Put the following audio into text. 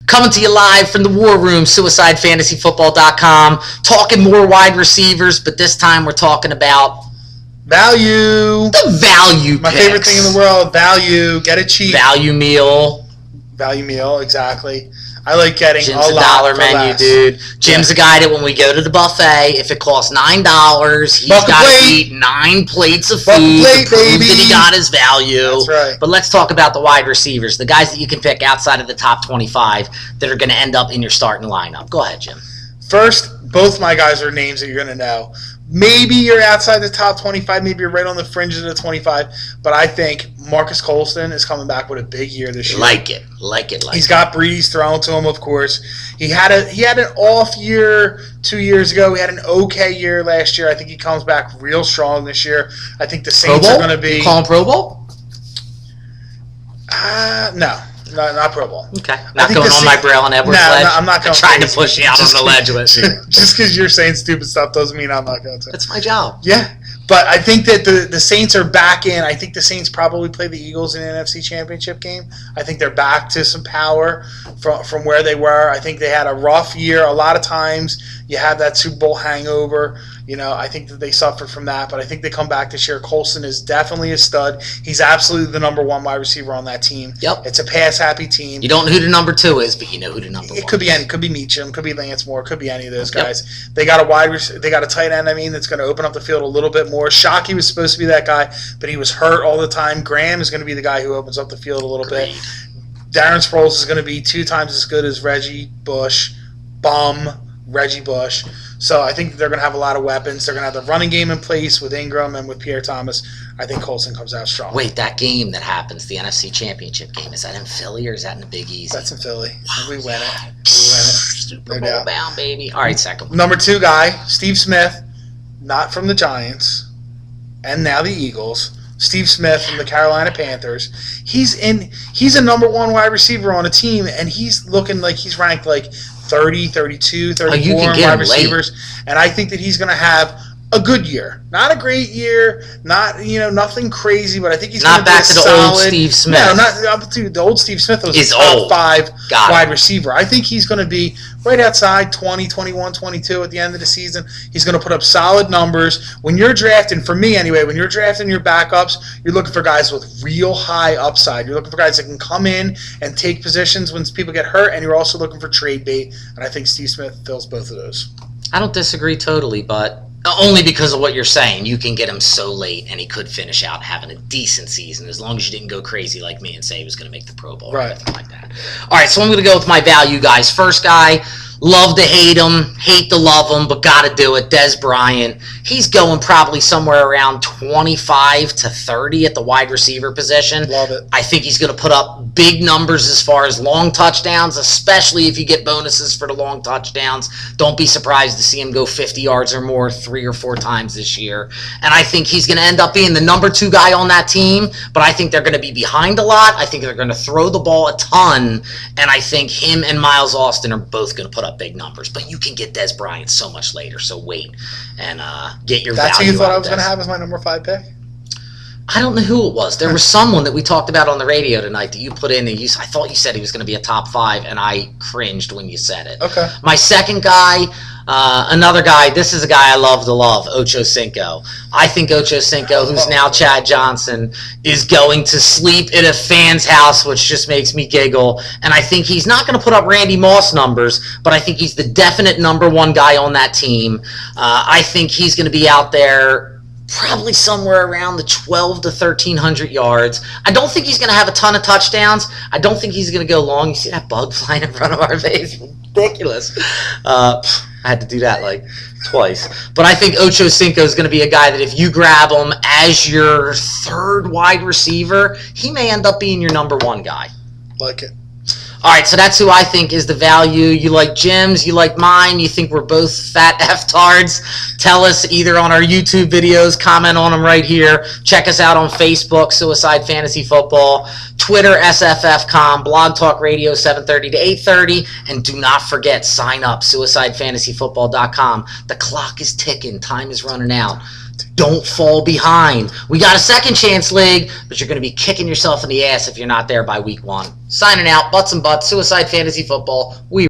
Coming to you live from the war room, suicidefantasyfootball.com, talking more wide receivers, but this time we're talking about value. The value My picks. favorite thing in the world, value. Get it cheap. Value meal. Value meal, exactly. I like getting Jim's a lot dollar for menu, less. dude. Jim's a guy that when we go to the buffet, if it costs $9, he's got to eat 9 plates of food to prove that he got his value. That's right. But let's talk about the wide receivers, the guys that you can pick outside of the top 25 that are going to end up in your starting lineup. Go ahead, Jim. First, both my guys are names that you're going to know. Maybe you're outside the top 25. Maybe you're right on the fringes of the 25. But I think Marcus Colston is coming back with a big year this year. Like it. He's got Breeze thrown to him, of course. He had an off year 2 years ago. He had an okay year last year. I think he comes back real strong this year. I think the Saints are going to be. You call him Pro Bowl? No. Not Pro Bowl. Okay. Not going on my Braylon Edwards ledge? No, I'm not going to. I'm trying to push you out on the ledge with you. Just because you're saying stupid stuff doesn't mean I'm not going to. That's my job. Yeah. But I think that the Saints are back in. I think the Saints probably play the Eagles in an NFC Championship game. I think they're back to some power from where they were. I think they had a rough year. A lot of times you have that Super Bowl hangover. You know, I think that they suffered from that, but I think they come back this year. Colston is definitely a stud. He's absolutely the number one wide receiver on that team. Yep. It's a pass-happy team. You don't know who the number 2 is, but you know who the number 1 is. It could be any. Could be Meacham. Could be Lance Moore. Could be any of those guys. Yep. They got a tight end, that's going to open up the field a little bit more. Shockey was supposed to be that guy, but he was hurt all the time. Graham is going to be the guy who opens up the field a little bit. Darren Sproles is going to be 2 times as good as Reggie Bush. So I think they're going to have a lot of weapons. They're going to have the running game in place with Ingram and with Pierre Thomas. I think Colston comes out strong. Wait, that game that happens, the NFC Championship game, is that in Philly or is that in the Big Easy? That's in Philly. Wow, We win it. Super Bowl bound, baby. All right, second one. Number 2 guy, Steve Smith, not from the Giants, and now the Eagles. Steve Smith from the Carolina Panthers. He's a number 1 wide receiver on a team, and he's looking like he's ranked like 30, 32, 34 wide receivers. And I think that he's going to have a good year. Not a great year, nothing crazy, but I think he's going to be a solid. Not back to the old Steve Smith. No, not the old Steve Smith was a top 5 wide receiver. I think he's going to be right outside 20, 21, 22 at the end of the season. He's going to put up solid numbers. When you're drafting, for me anyway, when you're drafting your backups, you're looking for guys with real high upside. You're looking for guys that can come in and take positions when people get hurt, and you're also looking for trade bait, and I think Steve Smith fills both of those. I don't disagree totally, but only because of what you're saying. You can get him so late, and he could finish out having a decent season as long as you didn't go crazy like me and say he was going to make the Pro Bowl or anything like that. All right, so I'm going to go with my value guys. First guy, love to hate him, hate to love him, but got to do it, Des Bryant. He's going probably somewhere around 25 to 30 at the wide receiver position. Love it. I think he's going to put up big numbers as far as long touchdowns, especially if you get bonuses for the long touchdowns. Don't be surprised to see him go 50 yards or more 3 or 4 times this year. And I think he's going to end up being the number 2 guy on that team, but I think they're going to be behind a lot. I think they're going to throw the ball a ton, and I think him and Miles Austin are both going to put up big numbers. But you can get Des Bryant so much later, so wait and get your value. That's who you thought I was going to have as my number 5 pick? I don't know who it was. There was someone that we talked about on the radio tonight that you put in, and I thought you said he was going to be a top 5, and I cringed when you said it. Okay. My second guy, another guy, this is a guy I love to love, Ocho Cinco. I think Ocho Cinco, who's now Chad Johnson, is going to sleep in a fan's house, which just makes me giggle. And I think he's not going to put up Randy Moss numbers, but I think he's the definite number 1 guy on that team. I think he's going to be out there probably somewhere around the 12 to 1,300 yards. I don't think he's going to have a ton of touchdowns. I don't think he's going to go long. You see that bug flying in front of our face? Ridiculous. I had to do that like twice. But I think Ocho Cinco is going to be a guy that if you grab him as your 3rd wide receiver, he may end up being your number 1 guy. Like it. All right, so that's who I think is the value. You like Jim's, you like mine, you think we're both fat F-tards. Tell us either on our YouTube videos, comment on them right here. Check us out on Facebook, Suicide Fantasy Football, Twitter, SFFcom, Blog Talk Radio, 7:30 to 8:30. And do not forget, sign up, suicidefantasyfootball.com. The clock is ticking. Time is running out. Don't fall behind. We got a second chance league, but you're going to be kicking yourself in the ass if you're not there by week 1. Signing out, Butts and Butts, Suicide Fantasy Football. We